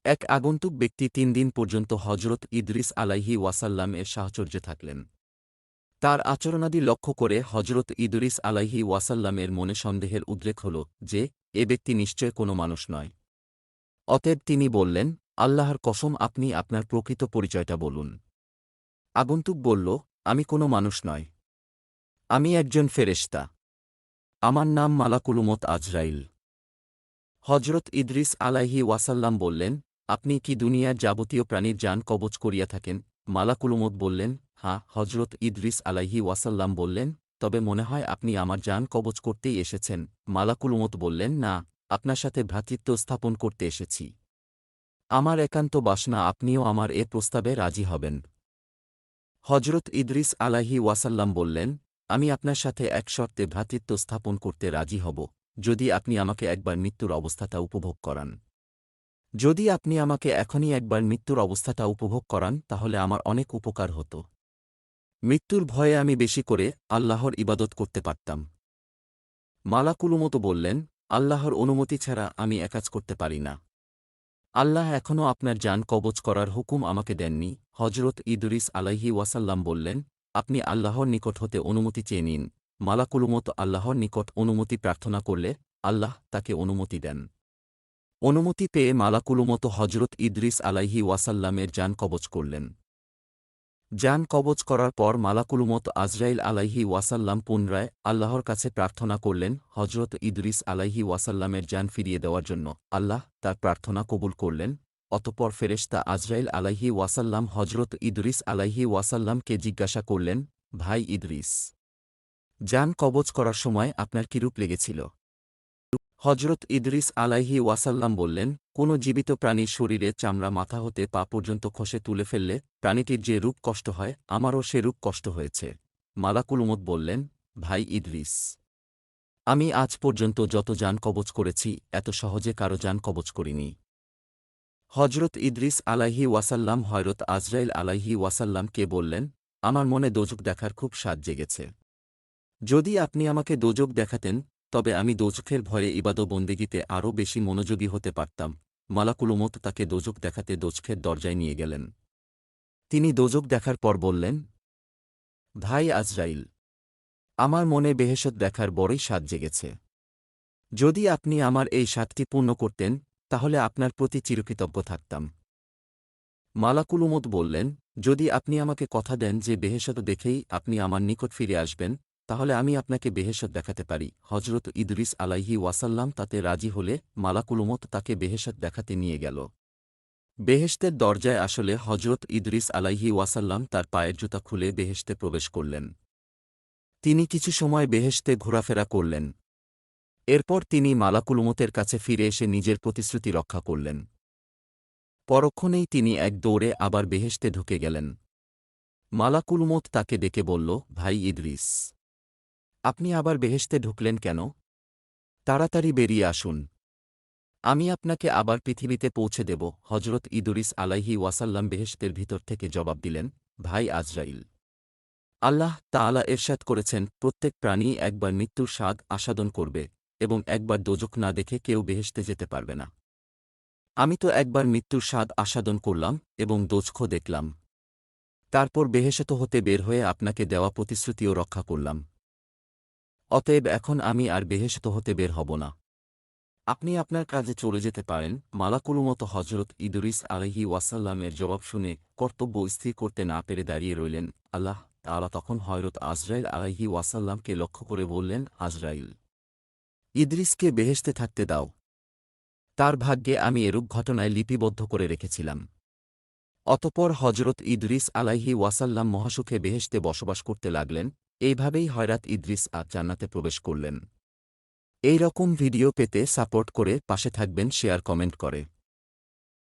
এক আগন্তুক ব্যক্তি ৩ দিন পর্যন্ত হজরত ইদ্রিস আলাইহি ওয়াসাল্লাম এর সাহচর্যে থাকলেন। তার আচরণাদি লক্ষ্য করে হজরত ইদ্রিস আলাইহি ওয়াসাল্লামের মনে সন্দেহের উদ্রেক হল যে এ ব্যক্তি নিশ্চয় কোনো মানুষ নয়। অতএব তিনি বললেন, আল্লাহর কসম, আপনি আপনার প্রকৃত পরিচয়টা বলুন। আগন্তুক বলল, আমি কোনো মানুষ নয়। আমি একজন ফেরেশতা। আমার নাম মালাকুল মউত আজরাইল। হজরত ইদ্রিস আলাইহি ওয়াসাল্লাম বললেন, আপনি কি দুনিয়ার যাবতীয় প্রাণীর জান কবজ করিয়া থাকেন? মালাকুল মউত বললেন, হ্যাঁ। হজরত ইদ্রিস আলাইহি ওয়াসাল্লাম বললেন, তবে মনে হয় আপনি আমার জান কবজ করতেই এসেছেন। মালাকুল মউত বললেন, না, আপনার সাথে ভ্রাতৃত্ব স্থাপন করতে এসেছি। আমার একান্ত বাসনা আপনিও আমার এ প্রস্তাবে রাজি হবেন। হজরত ইদ্রিস আলাইহি ওয়াসাল্লাম বললেন, আমি আপনার সাথে এক শর্তে ভ্রাতৃত্ব স্থাপন করতে রাজি হব, যদি আপনি আমাকে একবার মৃত্যুর অবস্থাটা উপভোগ করান। যদি আপনি আমাকে এখনই একবার মৃত্যুর অবস্থাটা উপভোগ করান তাহলে আমার অনেক উপকার হতো। মৃত্যুর ভয়ে আমি বেশি করে আল্লাহর ইবাদত করতে পারতাম। মালাকুল মউত বললেন, আল্লাহর অনুমতি ছাড়া আমি এ কাজ করতে পারি না। আল্লাহ এখনও আপনার জান কবজ করার হুকুম আমাকে দেননি। হজরত ইদ্রিস আলাইহি ওয়াসাল্লাম বললেন, আপনি আল্লাহর নিকট হতে অনুমতি চেয়ে নিন। মালাকুল মউত আল্লাহর নিকট অনুমতি প্রার্থনা করলে আল্লাহ তাকে অনুমতি দেন। অনুমতি পেয়ে মালাকুল মউত হজরত ইদ্রিস আলাইহি ওয়াসাল্লামের জান কবজ করলেন। জান কবজ করার পর মালাকুল মউত আজরাইল আলাইহি ওয়াসাল্লাম পুনরায় আল্লাহর কাছে প্রার্থনা করলেন হজরত ইদ্রিস আলাইহি ওয়াসাল্লামের জান ফিরিয়ে দেওয়ার জন্য। আল্লাহ তার প্রার্থনা কবুল করলেন। অতঃপর ফেরেশতা আজরাইল আলাইহি ওয়াসাল্লাম হজরত ইদ্রিস আলাইহি ওয়াসাল্লামকে জিজ্ঞাসা করলেন, ভাই ইদ্রিস, জান কবজ করার সময় আপনার কিরূপ লেগেছিল? হজরত ইদ্রিস আলাইহি ওয়াসাল্লাম বললেন, কোনো জীবিত প্রাণীর শরীরে চামড়া মাথা হতে পা পর্যন্ত খসে তুলে ফেললে প্রাণীটির যে রূপ কষ্ট হয়, আমারও সে রূপ কষ্ট হয়েছে। মালাকুল মউত বললেন, ভাই ইদ্রিস, আমি আজ পর্যন্ত যত জান কবজ করেছি এত সহজে কারো জান কবজ করিনি। হজরত ইদ্রিস আলাইহি ওয়াসাল্লাম হযরত আজরাইল আলাইহি ওয়াসাল্লামকে বললেন, আমার মনে দোজখ দেখার খুব স্বাদ জেগেছে। যদি আপনি আমাকে দোজখ দেখাতেন তবে আমি দোজখের ভয়ে ইবাদত-বন্দেগীতে আরও বেশি মনোযোগী হতে পারতাম। মালাকুল মউত তাকে দোজখ দেখাতে দোজখের দরজায় নিয়ে গেলেন। তিনি দোজখ দেখার পর বললেন, ভাই আজরাইল, আমার মনে বেহেশত দেখার বড়ই স্বাদ জেগেছে। যদি আপনি আমার এই স্বাদটি পূর্ণ করতেন তাহলে আপনার প্রতি চিরকৃতজ্ঞ থাকতাম। মালাকুল মউত বললেন, যদি আপনি আমাকে কথা দেন যে বেহেশত দেখেই আপনি আমার নিকট ফিরে আসবেন তাহলে আমি আপনাকে বেহেশত দেখাতে পারি। হজরত ইদ্রিস আলাইহি ওয়াসাল্লাম তাতে রাজি হলে মালাকুল মউত তাকে বেহেশত দেখাতে নিয়ে গেল। বেহেশতের দরজায় আসলে হজরত ইদ্রিস আলাইহি ওয়াসাল্লাম তার পায়ের জুতা খুলে বেহেশতে প্রবেশ করলেন। তিনি কিছু সময় বেহেশতে ঘোরাফেরা করলেন। এরপর তিনি মালাকুল মউতের কাছে ফিরে এসে নিজের প্রতিশ্রুতি রক্ষা করলেন। পরক্ষণেই তিনি এক দৌড়ে আবার বেহেশতে ঢুকে গেলেন। মালাকুল মউত তাকে ডেকে বলল, ভাই ইদ্রিস, আপনি আবার বেহেশতে ঢুকলেন কেন? তাড়াতাড়ি বেরিয়ে আসুন, আমি আপনাকে আবার পৃথিবীতে পৌঁছে দেব। হজরত ইদ্রিস আলাইহি ওয়াসাল্লাম বেহেশতের ভিতর থেকে জবাব দিলেন, ভাই আজরাইল, আল্লাহ তাআলা ইরশাদ করেছেন, প্রত্যেক প্রাণী একবার মৃত্যুর স্বাদ আস্বাদন করবে এবং একবার দোজখ না দেখে কেউ বেহেশতে যেতে পারবে না। আমি তো একবার মৃত্যুর স্বাদ আস্বাদন করলাম এবং দোজখ দেখলাম। তারপর বেহেশত হতে বের হয়ে আপনাকে দেওয়া প্রতিশ্রুতিও রক্ষা করলাম। অতএব এখন আমি আর বেহেশত হতে বের হব না। আপনি আপনার কাজে চলে যেতে পারেন। মালাকুল মউত হজরত ইদ্রিস আলাইহি ওয়াসাল্লামের জবাব শুনে কর্তব্য স্থির করতে না পেরে দাঁড়িয়ে রইলেন। আল্লাহ তাআলা তখন হযরত আজরাইল আলাইহি ওয়াসাল্লামকে লক্ষ্য করে বললেন, আজরাইল, ইদ্রিসকে বেহেশতে থাকতে দাও। তার ভাগ্যে আমি এরূপ ঘটনায় লিপিবদ্ধ করে রেখেছিলাম। অতঃপর হজরত ইদ্রিস আলাইহি ওয়াসাল্লাম মহাসুখে বেহেশতে বসবাস করতে লাগলেন। এইভাবেই হযরত ইদ্রিস জান্নাতে প্রবেশ করলেন। এই রকম ভিডিও পেতে সাপোর্ট করে পাশে থাকবেন, শেয়ার কমেন্ট করে।